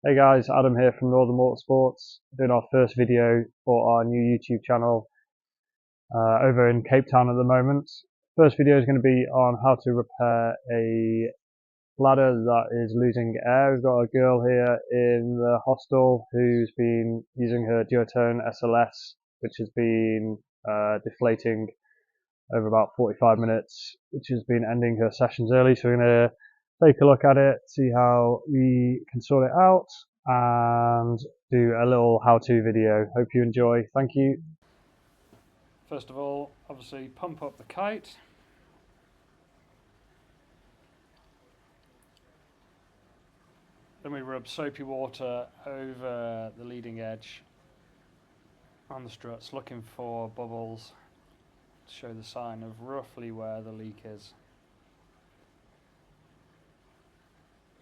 Hey guys, Adam here from Northern Motorsports, doing our first video for our new YouTube channel over in Cape Town at the moment. First video is going to be on how to repair a bladder that is losing air. We've got a girl here in the hostel who's been using her duotone SLS, which has been deflating over about 45 minutes, which has been ending her sessions early. So we're going to take a look at it, see how we can sort it out, and do a little how-to video. Hope you enjoy. Thank you. First of all, obviously pump up the kite. Then we rub soapy water over the leading edge on the struts, looking for bubbles to show the sign of roughly where the leak is.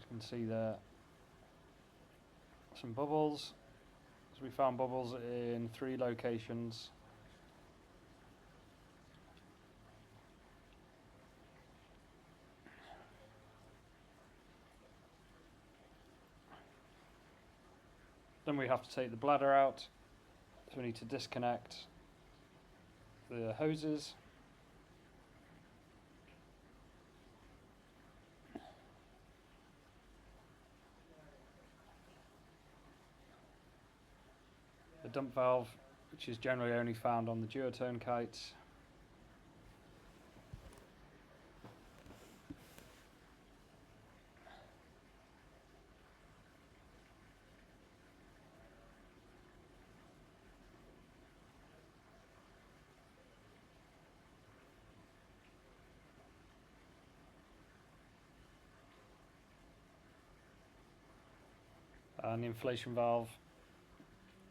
You can see there some bubbles. So we found bubbles in 3 locations. Then we have to take the bladder out, so we need to disconnect the hoses. The dump valve, which is generally only found on the duotone kites. And the inflation valve,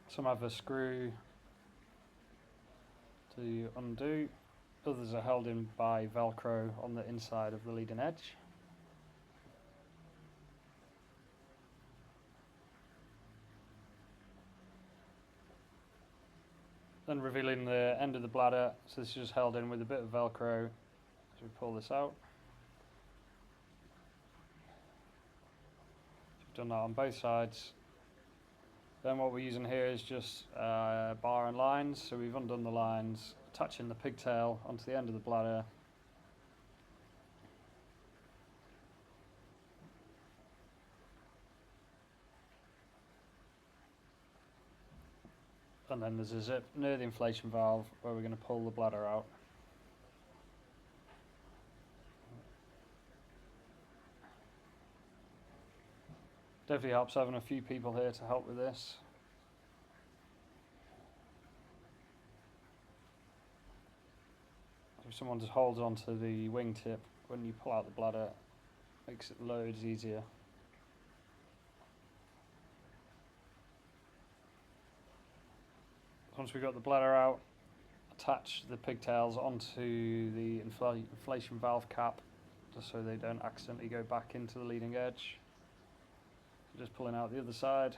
some have a screw to undo, others are held in by Velcro on the inside of the leading edge. Then revealing the end of the bladder, so this is just held in with a bit of Velcro as we pull this out. So we've done that on both sides. Then what we're using here is just bar and lines, so we've undone the lines, attaching the pigtail onto the end of the bladder. And then there's a zip near the inflation valve where we're going to pull the bladder out. Definitely helps having a few people here to help with this. If someone just holds onto the wingtip when you pull out the bladder, makes it loads easier. Once we've got the bladder out, attach the pigtails onto the inflation valve cap, just so they don't accidentally go back into the leading edge. So just pulling out the other side.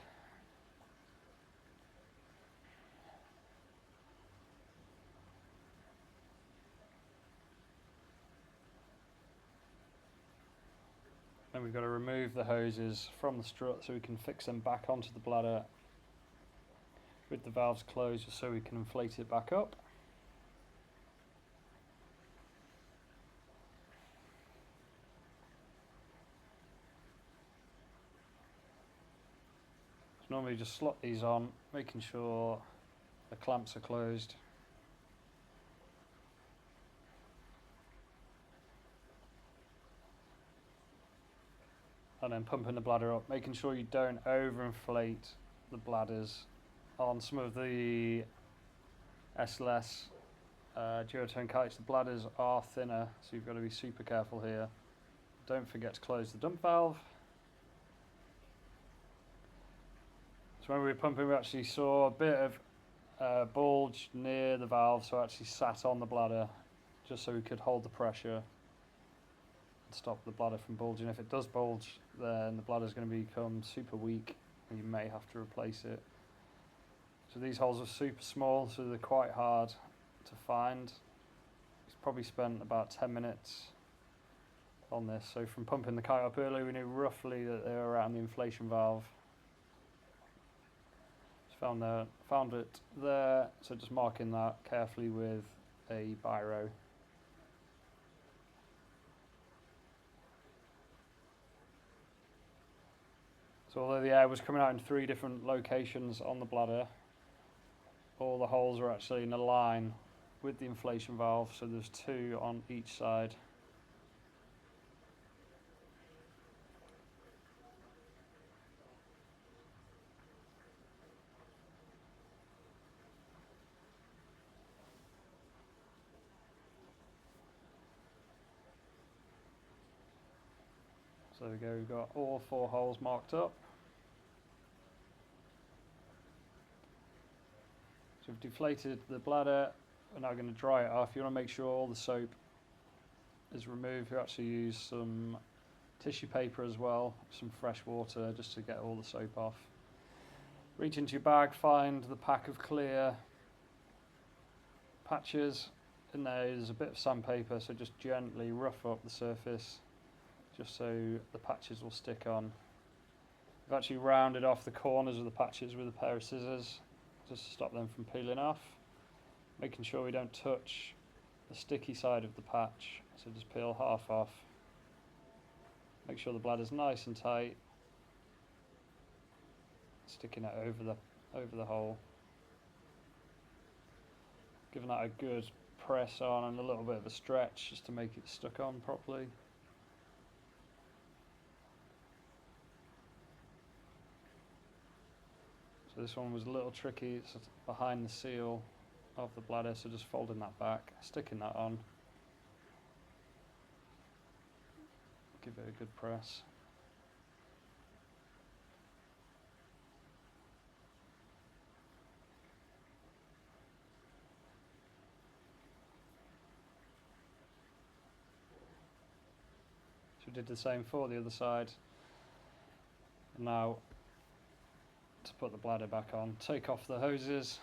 Then we've got to remove the hoses from the strut so we can fix them back onto the bladder with the valves closed, just so we can inflate it back up. So normally just slot these on, making sure the clamps are closed. And then pumping the bladder up, making sure you don't overinflate the bladders. On some of the SLS duotone kites, the bladders are thinner, so you've got to be super careful here. Don't forget to close the dump valve. So when we were pumping, we actually saw a bit of bulge near the valve, so I actually sat on the bladder just so we could hold the pressure and stop the bladder from bulging. If it does bulge, then the bladder is going to become super weak and you may have to replace it. So these holes are super small, so they're quite hard to find. It's probably spent about 10 minutes on this. So from pumping the kite up earlier, we knew roughly that they were around the inflation valve. found it there, so just marking that carefully with a biro. So although the air was coming out in 3 different locations on the bladder, all the holes were actually in a line with the inflation valve, so there's 2 on each side. So there we go, we've got all 4 holes marked up. So we've deflated the bladder, we're now going to dry it off. You want to make sure all the soap is removed. We actually use some tissue paper as well, some fresh water just to get all the soap off. Reach into your bag, find the pack of clear patches. In there's a bit of sandpaper, so just gently rough up the surface just so the patches will stick on. I've actually rounded off the corners of the patches with a pair of scissors just to stop them from peeling off, making sure we don't touch the sticky side of the patch, so just peel half off. Make sure the bladder's nice and tight, sticking it over the hole, giving that a good press on and a little bit of a stretch just to make it stuck on properly. So this one was a little tricky, it's behind the seal of the bladder, so just folding that back, sticking that on, give it a good press. So we did the same for the other side. And now to put the bladder back on, take off the hoses.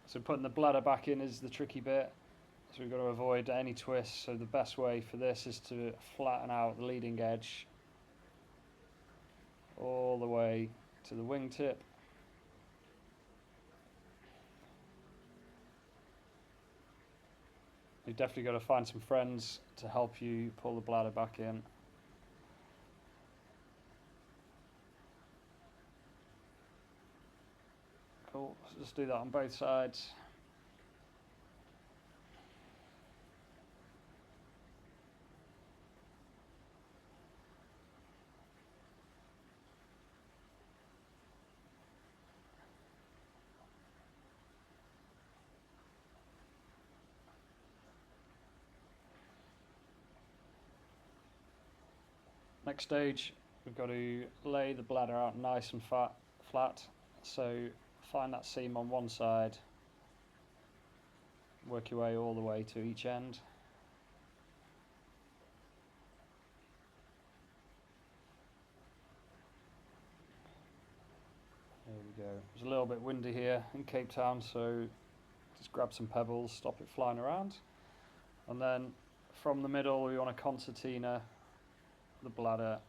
So putting the bladder back in is the tricky bit, so we've got to avoid any twists. So the best way for this is to flatten out the leading edge all the way to the wingtip. You've definitely got to find some friends to help you pull the bladder back in. Cool, so just do that on both sides. Next stage, we've got to lay the bladder out nice and flat. So find that seam on one side, work your way all the way to each end. There we go. It's a little bit windy here in Cape Town, so just grab some pebbles, stop it flying around. And then from the middle, we want to concertina the bladder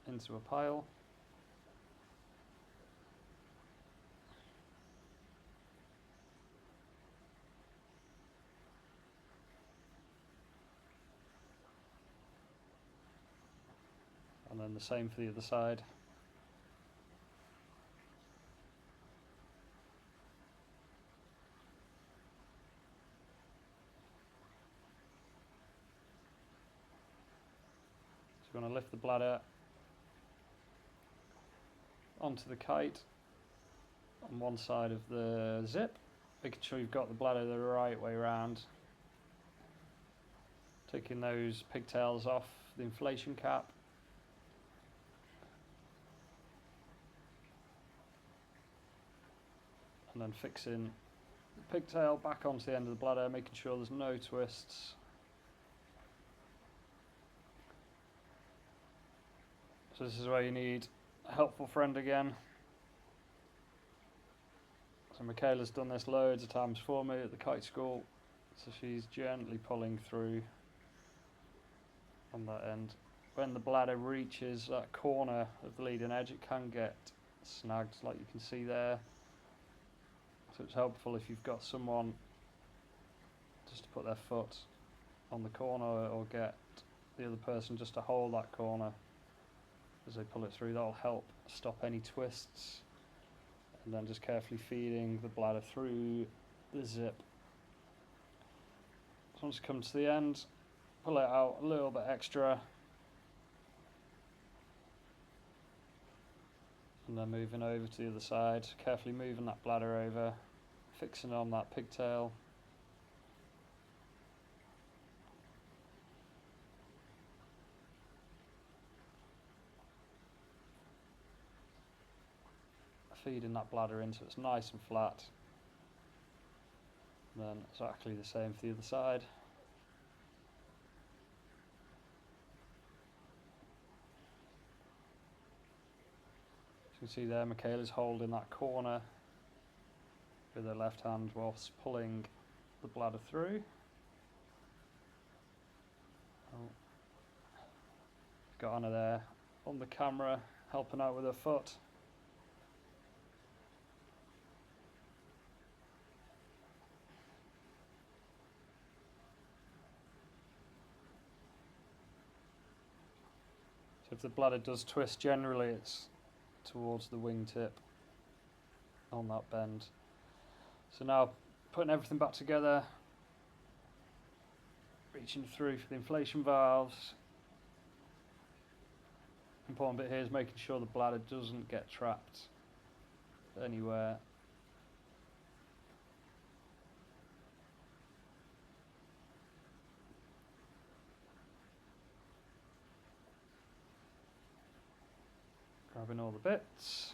into a pile. And then the same for the other side. So we're going to lift the bladder onto the kite on one side of the zip, making sure you've got the bladder the right way around. Taking those pigtails off the inflation cap. And then fixing the pigtail back onto the end of the bladder, making sure there's no twists. So this is where you need a helpful friend again. So Michaela's done this loads of times for me at the kite school, so she's gently pulling through on that end. when the bladder reaches that corner of the leading edge, it can get snagged, like you can see there. So it's helpful if you've got someone just to put their foot on the corner, or get the other person just to hold that corner as they pull it through. That'll help stop any twists. And then just carefully feeding the bladder through the zip. So once you come to the end, pull it out a little bit extra, and then moving over to the other side, carefully moving that bladder over, fixing on that pigtail. Feeding that bladder in so it's nice and flat. And then exactly the same for the other side. As you can see there, Michaela's holding that corner with her left hand whilst pulling the bladder through. Oh. Got Anna there on the camera helping out with her foot. If the bladder does twist, generally it's towards the wingtip on that bend. So now putting everything back together, reaching through for the inflation valves. Important bit here is making sure the bladder doesn't get trapped anywhere. Grabbing all the bits.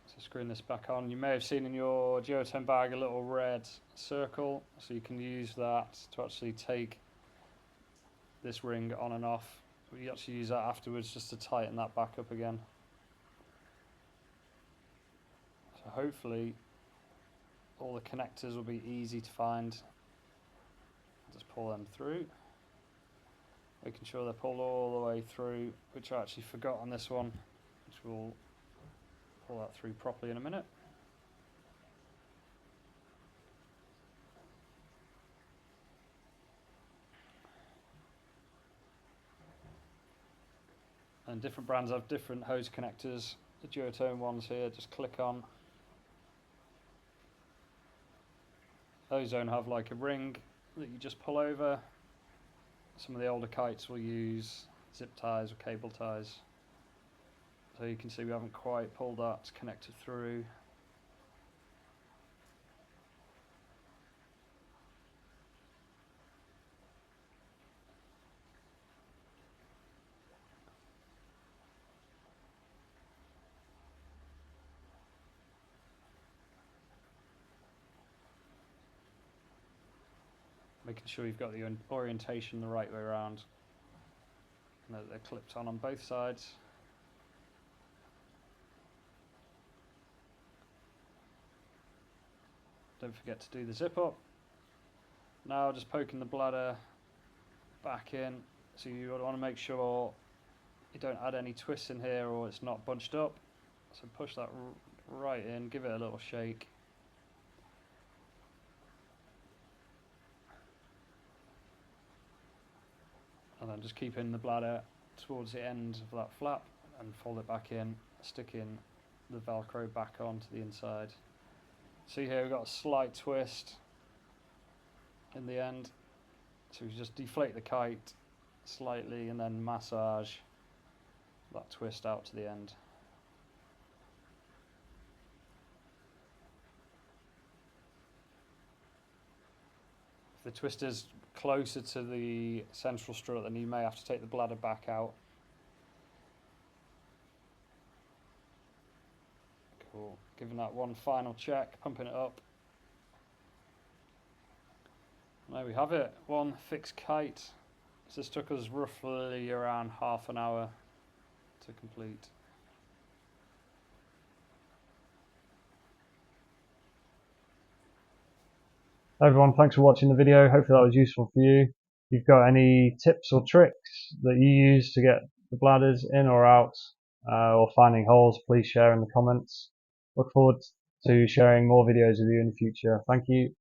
So screwing this back on, you may have seen in your Duotone bag a little red circle, so you can use that to actually take this ring on and off. But you actually use that afterwards just to tighten that back up again. So hopefully all the connectors will be easy to find. Just pull them through, making sure they're pulled all the way through, which I actually forgot on this one, which we'll pull that through properly in a minute. And different brands have different hose connectors. The Duotone ones here, just click on. Those don't have like a ring that you just pull over. Some of the older kites will use zip ties or cable ties. So you can see we haven't quite pulled that connector through. Making sure you've got the orientation the right way around, and that they're clipped on both sides. Don't forget to do the zip up. Now just poking the bladder back in, so you want to make sure you don't add any twists in here or it's not bunched up. So push that right in, give it a little shake. And then just keeping the bladder towards the end of that flap and fold it back in, sticking the Velcro back onto the inside. See here we've got a slight twist in the end, so we just deflate the kite slightly and then massage that twist out to the end. If the twist is closer to the central strut, then you may have to take the bladder back out. Cool. Giving that one final check, pumping it up. There we have it, one fixed kite. So this took us roughly around half an hour to complete. Everyone, thanks for watching the video. Hopefully that was useful for you. If you've got any tips or tricks that you use to get the bladders in or out, or finding holes, please share in the comments. Look forward to sharing more videos with you in the future. Thank you.